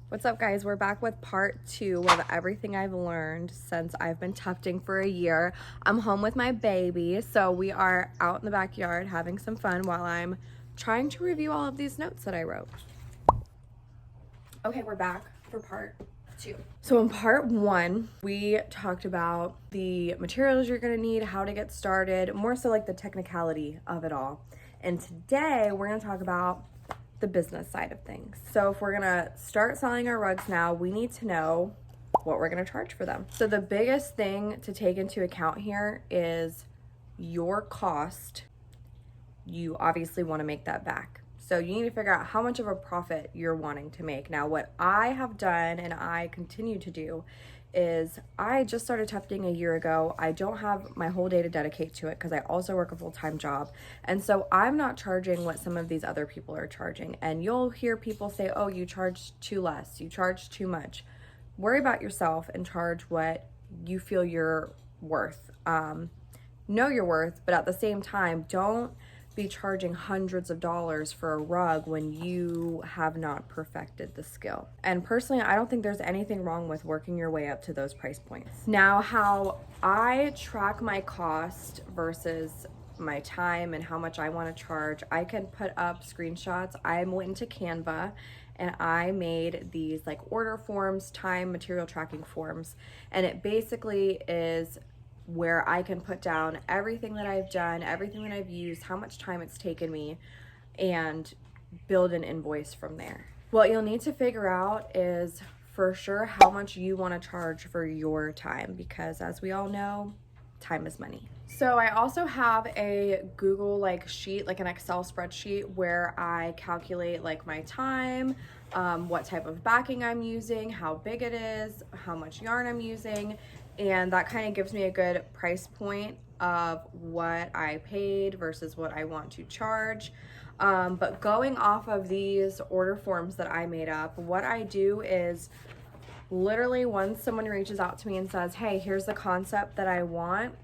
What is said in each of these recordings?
What's up, guys? We're back with part 2 of everything I've learned since I've been tufting for a year. I'm home with my baby, so we are out in the backyard having some fun while I'm trying to review all of these notes that I wrote. Okay, we're back for part 2. So in part 1, we talked about the materials you're gonna need, how to get started, more so like the technicality of it all. And today we're gonna talk about the business side of things. So if we're gonna start selling our rugs now, we need to know what we're gonna charge for them. So the biggest thing to take into account here is your cost. You obviously want to make that back. So you need to figure out how much of a profit you're wanting to make. Now, what I have done and I continue to do is I just started tufting a year ago. I don't have my whole day to dedicate to it because I also work a full-time job. And so I'm not charging what some of these other people are charging. And you'll hear people say, oh, you charge too less, you charge too much. Worry about yourself and charge what you feel you're worth. Know your worth, but at the same time, don't be charging hundreds of dollars for a rug when you have not perfected the skill. And personally, I don't think there's anything wrong with working your way up to those price points. Now, how I track my cost versus my time and how much I want to charge, I can put up screenshots. I went into Canva and I made these like order forms, time, material tracking forms, and it basically is where I can put down everything that I've done, everything that I've used, how much time it's taken me, and build an invoice from there. What you'll need to figure out is for sure how much you want to charge for your time, because as we all know, time is money. So I also have a Google sheet, like an Excel spreadsheet, where I calculate like my time, what type of backing I'm using, how big it is, how much yarn I'm using, and that kind of gives me a good price point of what I paid versus what I want to charge. But going off of these order forms that I made up, what I do is literally once someone reaches out to me and says, hey, here's the concept that I want,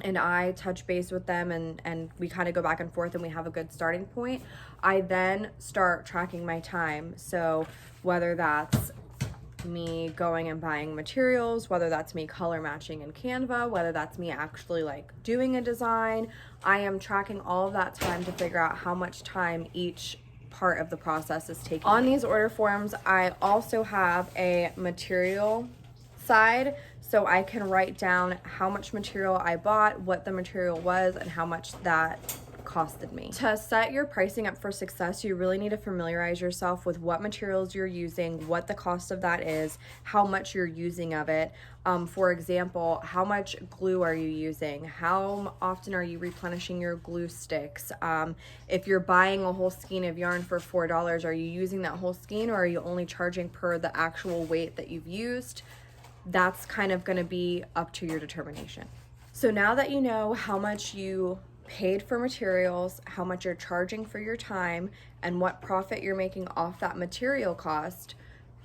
and I touch base with them and we kind of go back and forth and we have a good starting point, I then start tracking my time. So whether that's me going and buying materials, whether that's me color matching in Canva, whether that's me actually like doing a design, I am tracking all of that time to figure out how much time each part of the process is taking. On these order forms, I also have a material side, so I can write down how much material I bought, what the material was, and how much that costed me. To set your pricing up for success, you really need to familiarize yourself with what materials you're using, what the cost of that is, how much you're using of it. For example, how much glue are you using? How often are you replenishing your glue sticks? If you're buying a whole skein of yarn for $4, are you using that whole skein, or are you only charging per the actual weight that you've used? That's kind of going to be up to your determination. So now that you know how much you paid for materials, how much you're charging for your time, and what profit you're making off that material cost,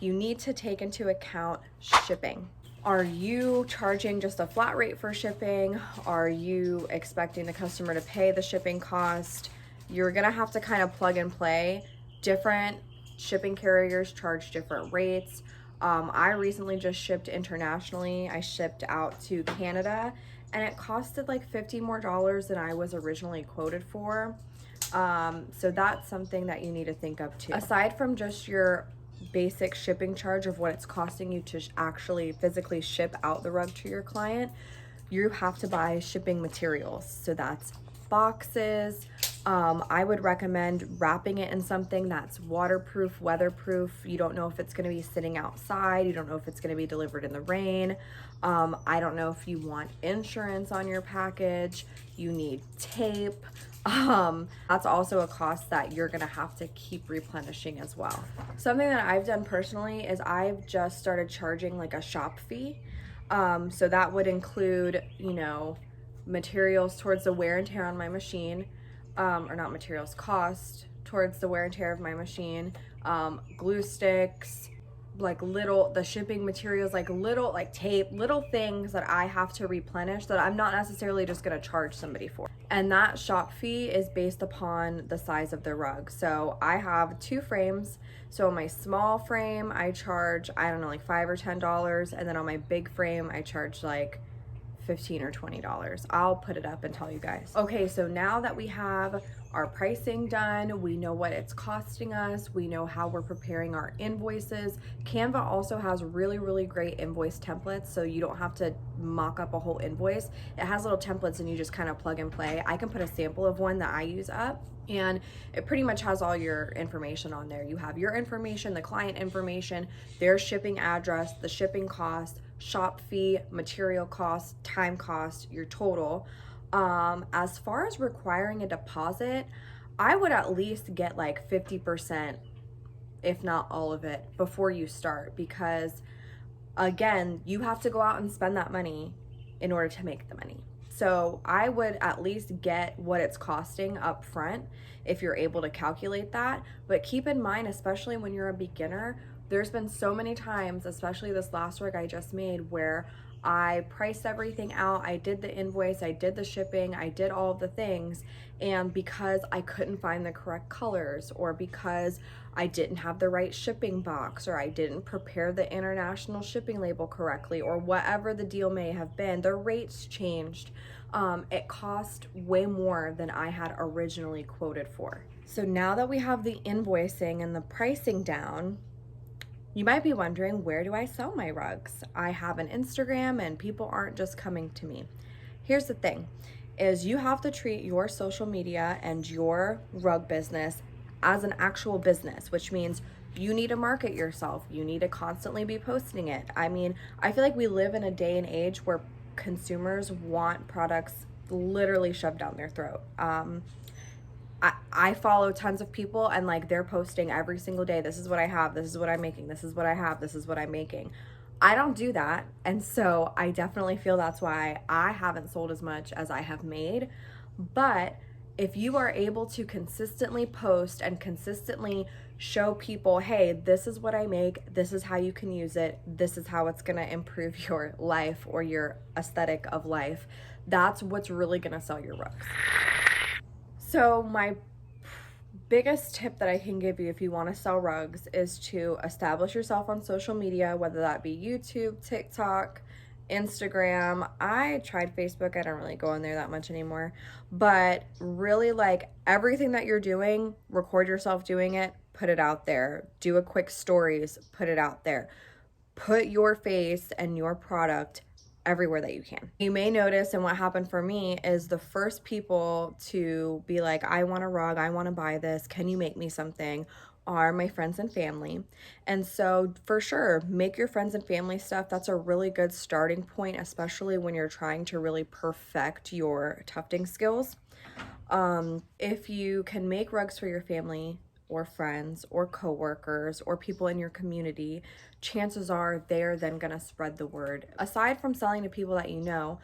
you need to take into account shipping. Are you charging just a flat rate for shipping? Are you expecting the customer to pay the shipping cost? You're gonna have to kind of plug and play. Different shipping carriers charge different rates. I recently just shipped internationally. I shipped out to Canada and it costed like $50 more than I was originally quoted for. So that's something that you need to think of too. Aside from just your basic shipping charge of what it's costing you to actually physically ship out the rug to your client, you have to buy shipping materials. So that's boxes. I would recommend wrapping it in something that's waterproof, weatherproof. You don't know if it's going to be sitting outside. You don't know if it's going to be delivered in the rain. I don't know if you want insurance on your package. You need tape. That's also a cost that you're going to have to keep replenishing as well. Something that I've done personally is I've just started charging like a shop fee. So that would include, materials towards the wear and tear on my machine, or not materials, cost towards the wear and tear of my machine, glue sticks, like the shipping materials, like little like tape, little things that I have to replenish that I'm not necessarily just gonna charge somebody for. And that shop fee is based upon the size of the rug. So I have 2 frames. So on my small frame, I charge, I don't know, like $5 or $10. And then on my big frame, I charge like $15 or $20. I'll put it up and tell you guys. Okay, so now that we have our pricing done, we know what it's costing us, we know how we're preparing our invoices. Canva also has really, really great invoice templates, so you don't have to mock up a whole invoice. It has little templates and you just kind of plug and play. I can put a sample of one that I use up, and it pretty much has all your information on there. You have your information, the client information, their shipping address, the shipping cost, shop fee, material cost, time cost, your total. As far as requiring a deposit, I would at least get like 50%, if not all of it, before you start, because again, you have to go out and spend that money in order to make the money. So I would at least get what it's costing up front if you're able to calculate that. But keep in mind, especially when you're a beginner, there's been so many times, especially this last rug I just made, where I priced everything out, I did the invoice, I did the shipping, I did all of the things, and because I couldn't find the correct colors, or because I didn't have the right shipping box, or I didn't prepare the international shipping label correctly, or whatever the deal may have been, the rates changed. It cost way more than I had originally quoted for. So now that we have the invoicing and the pricing down, you might be wondering, where do I sell my rugs? I have an Instagram and people aren't just coming to me. Here's the thing, is you have to treat your social media and your rug business as an actual business, which means you need to market yourself. You need to constantly be posting it. I mean, I feel like we live in a day and age where consumers want products literally shoved down their throat. I follow tons of people and like they're posting every single day, this is what I have, this is what I'm making, this is what I have, this is what I'm making. I don't do that. And so I definitely feel that's why I haven't sold as much as I have made. But if you are able to consistently post and consistently show people, hey, this is what I make, this is how you can use it, this is how it's going to improve your life or your aesthetic of life, that's what's really going to sell your rugs. So my biggest tip that I can give you if you want to sell rugs is to establish yourself on social media, whether that be YouTube, TikTok, Instagram. I tried Facebook. I don't really go on there that much anymore. But really, like, everything that you're doing, record yourself doing it, put it out there. Do a quick stories, put it out there. Put your face and your product everywhere that you can. You may notice, and what happened for me is the first people to be like, I want a rug, I want to buy this, can you make me something, are my friends and family. And so for sure, make your friends and family stuff. That's a really good starting point, especially when you're trying to really perfect your tufting skills. If you can make rugs for your family or friends or coworkers or people in your community, chances are they're then gonna spread the word. Aside from selling to people that you know,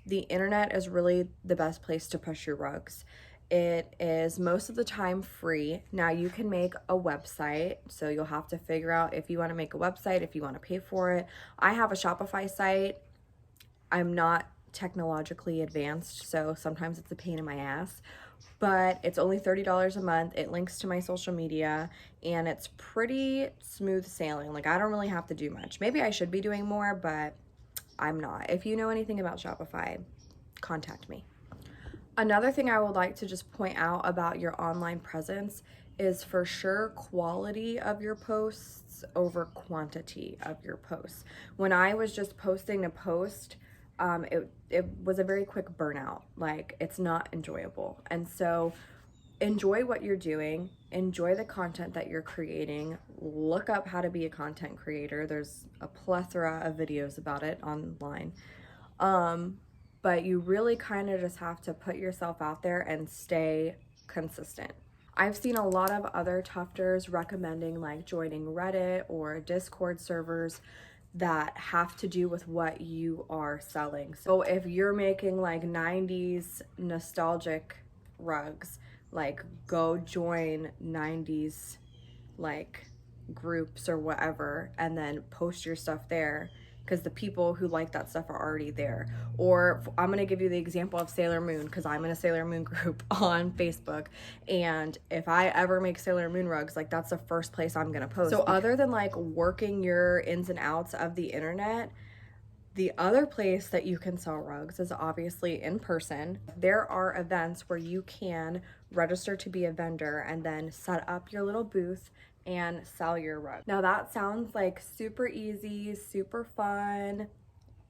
the internet is really the best place to push your rugs. It is most of the time free. Now you can make a website, so you'll have to figure out if you want to make a website, if you want to pay for it. I have a Shopify site. I'm not technologically advanced, so sometimes it's a pain in my ass, but it's only $30 a month. It links to my social media and it's pretty smooth sailing. Like, I don't really have to do much. Maybe I should be doing more, but I'm not. If you know anything about Shopify, contact me. Another thing I would like to just point out about your online presence is for sure quality of your posts over quantity of your posts. When I was just posting to post, it was a very quick burnout. Like, it's not enjoyable. And so enjoy what you're doing, enjoy the content that you're creating, look up how to be a content creator. There's a plethora of videos about it online. But you really kind of just have to put yourself out there and stay consistent. I've seen a lot of other tufters recommending like joining Reddit or Discord servers that have to do with what you are selling. So if you're making like 90s nostalgic rugs, like go join 90s like groups or whatever and then post your stuff there, because the people who like that stuff are already there. Or I'm going to give you the example of Sailor Moon, because I'm in a Sailor Moon group on Facebook, and if I ever make Sailor Moon rugs, like that's the first place I'm going to post. So other than like working your ins and outs of the internet, the other place that you can sell rugs is obviously in person. There are events where you can register to be a vendor and then set up your little booth and sell your rug. Now that sounds like super easy, super fun.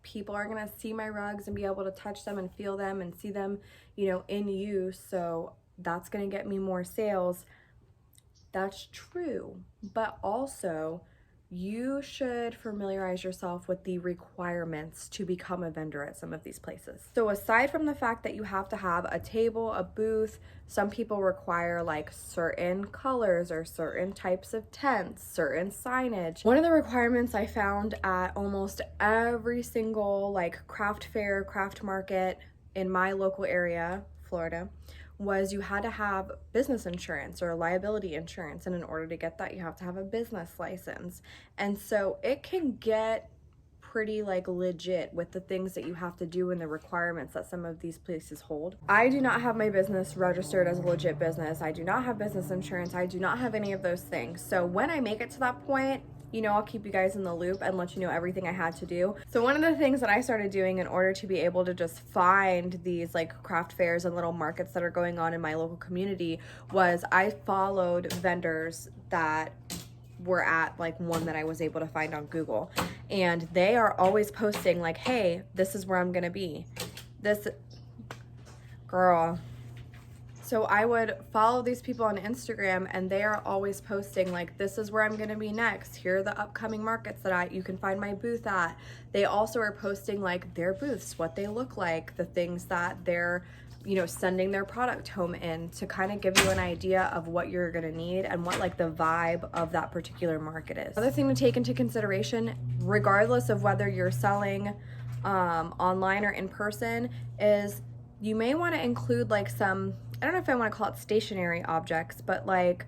People are gonna see my rugs and be able to touch them and feel them and see them, you know, in use. So that's gonna get me more sales. That's true, but also you should familiarize yourself with the requirements to become a vendor at some of these places. So aside from the fact that you have to have a table, a booth, some people require like certain colors or certain types of tents, certain signage. One of the requirements I found at almost every single like craft fair, craft market in my local area, Florida, was you had to have business insurance or liability insurance, and in order to get that you have to have a business license. And so it can get pretty like legit with the things that you have to do and the requirements that some of these places hold. I do not have my business registered as a legit business. I do not have business insurance. I do not have any of those things. So when I make it to that point, you know, I'll keep you guys in the loop and let you know everything I had to do. So one of the things that I started doing in order to be able to just find these like craft fairs and little markets that are going on in my local community was I followed vendors that were at like one that I was able to find on Google. And they are always posting like, hey, this is where I'm gonna be. This girl. So I would follow these people on Instagram, and they are always posting like, this is where I'm gonna be next. Here are the upcoming markets that you can find my booth at. They also are posting like their booths, what they look like, the things that they're, you know, sending their product home in, to kind of give you an idea of what you're gonna need and what like the vibe of that particular market is. Another thing to take into consideration, regardless of whether you're selling online or in person, is you may want to include like some, I don't know if I want to call it stationary objects, but like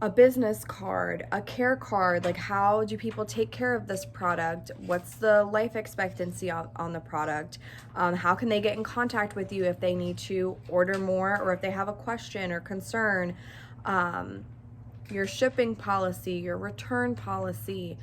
a business card, a care card, like how do people take care of this product? What's the life expectancy on the product? How can they get in contact with you if they need to order more or if they have a question or concern? Your shipping policy, your return policy,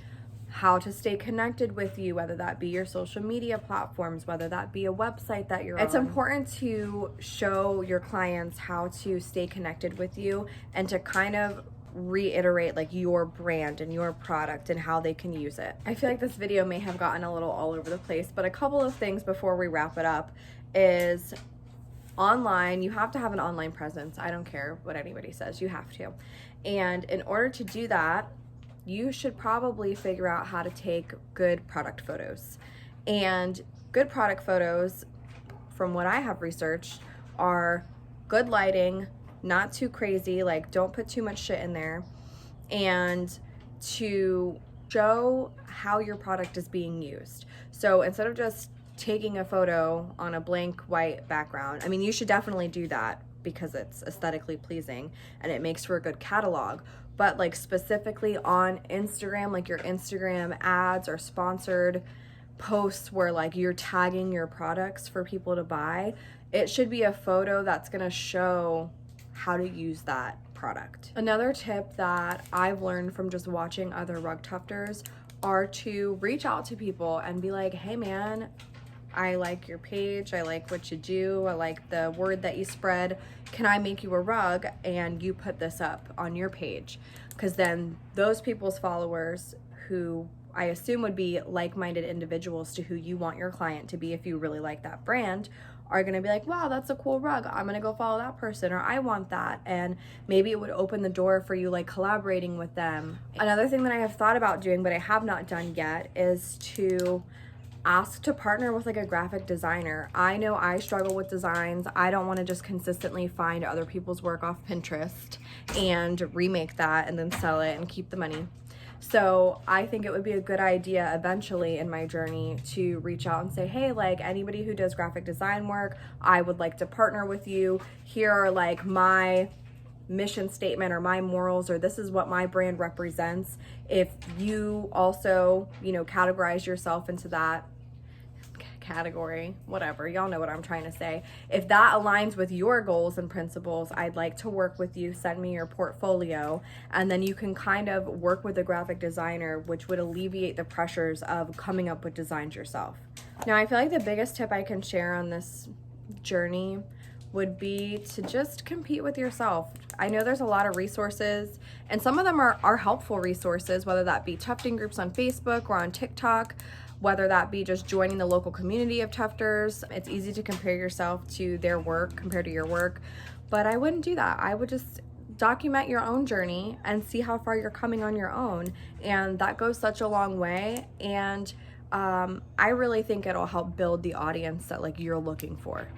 how to stay connected with you, whether that be your social media platforms, whether that be a website that you're on. It's important to show your clients how to stay connected with you and to kind of reiterate like your brand and your product and how they can use it. I feel like this video may have gotten a little all over the place, but a couple of things before we wrap it up is online, you have to have an online presence. I don't care what anybody says, you have to. And in order to do that, you should probably figure out how to take good product photos. And good product photos, from what I have researched, are good lighting, not too crazy, like don't put too much shit in there, and to show how your product is being used. So instead of just taking a photo on a blank white background, I mean, you should definitely do that because it's aesthetically pleasing and it makes for a good catalog. But like specifically on Instagram, like your Instagram ads or sponsored posts where like you're tagging your products for people to buy, it should be a photo that's gonna show how to use that product. Another tip that I've learned from just watching other rug tufters are to reach out to people and be like, hey man, I like your page, I like what you do, I like the word that you spread. Can I make you a rug and you put this up on your page? Because then those people's followers, who I assume would be like-minded individuals to who you want your client to be if you really like that brand, are gonna be like, wow, that's a cool rug, I'm gonna go follow that person, or I want that. And maybe it would open the door for you like collaborating with them. Another thing that I have thought about doing but I have not done yet is to ask to partner with like a graphic designer. I know I struggle with designs. I don't want to just consistently find other people's work off Pinterest and remake that and then sell it and keep the money. So I think it would be a good idea eventually in my journey to reach out and say, hey, like anybody who does graphic design work, I would like to partner with you. Here are like my mission statement or my morals, or this is what my brand represents, if you also, you know, categorize yourself into that category, whatever, y'all know what I'm trying to say. If that aligns with your goals and principles, I'd like to work with you. Send me your portfolio, and then you can kind of work with a graphic designer, which would alleviate the pressures of coming up with designs yourself. Now, I feel like the biggest tip I can share on this journey would be to just compete with yourself. I know there's a lot of resources, and some of them are helpful resources, whether that be tufting groups on Facebook or on TikTok, whether that be just joining the local community of tufters. It's easy to compare yourself to their work compared to your work, but I wouldn't do that. I would just document your own journey and see how far you're coming on your own, and that goes such a long way. And I really think it'll help build the audience that like you're looking for.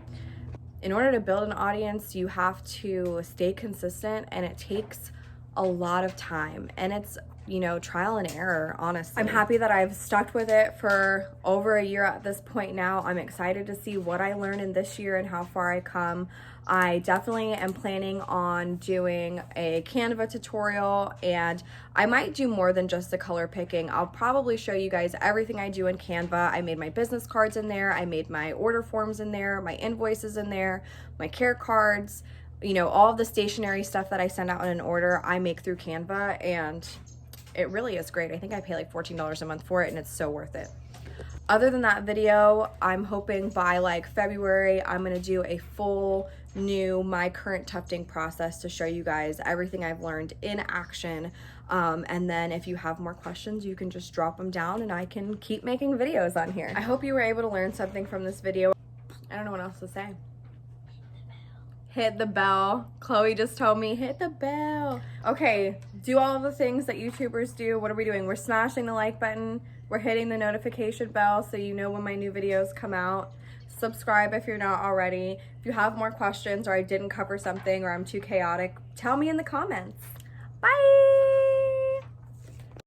In order to build an audience, you have to stay consistent, and it takes a lot of time, and it's, you know, trial and error, honestly. I'm happy that I've stuck with it for over a year at this point now. I'm excited to see what I learn in this year and how far I come. I definitely am planning on doing a Canva tutorial, and I might do more than just the color picking. I'll probably show you guys everything I do in Canva. I made my business cards in there, I made my order forms in there, my invoices in there, my care cards, you know, all of the stationery stuff that I send out in an order, I make through Canva, and it really is great. I think I pay like $14 a month for it, and it's so worth it. Other than that video, I'm hoping by like February, I'm gonna do a full new my current tufting process to show you guys everything I've learned in action. And then if you have more questions, you can just drop them down and I can keep making videos on here. I hope you were able to learn something from this video. I don't know what else to say. Hit the bell. Chloe just told me, hit the bell. Okay, do all of the things that YouTubers do. What are we doing? We're smashing the like button. We're hitting the notification bell so you know when my new videos come out. Subscribe if you're not already. If you have more questions or I didn't cover something or I'm too chaotic, tell me in the comments. Bye!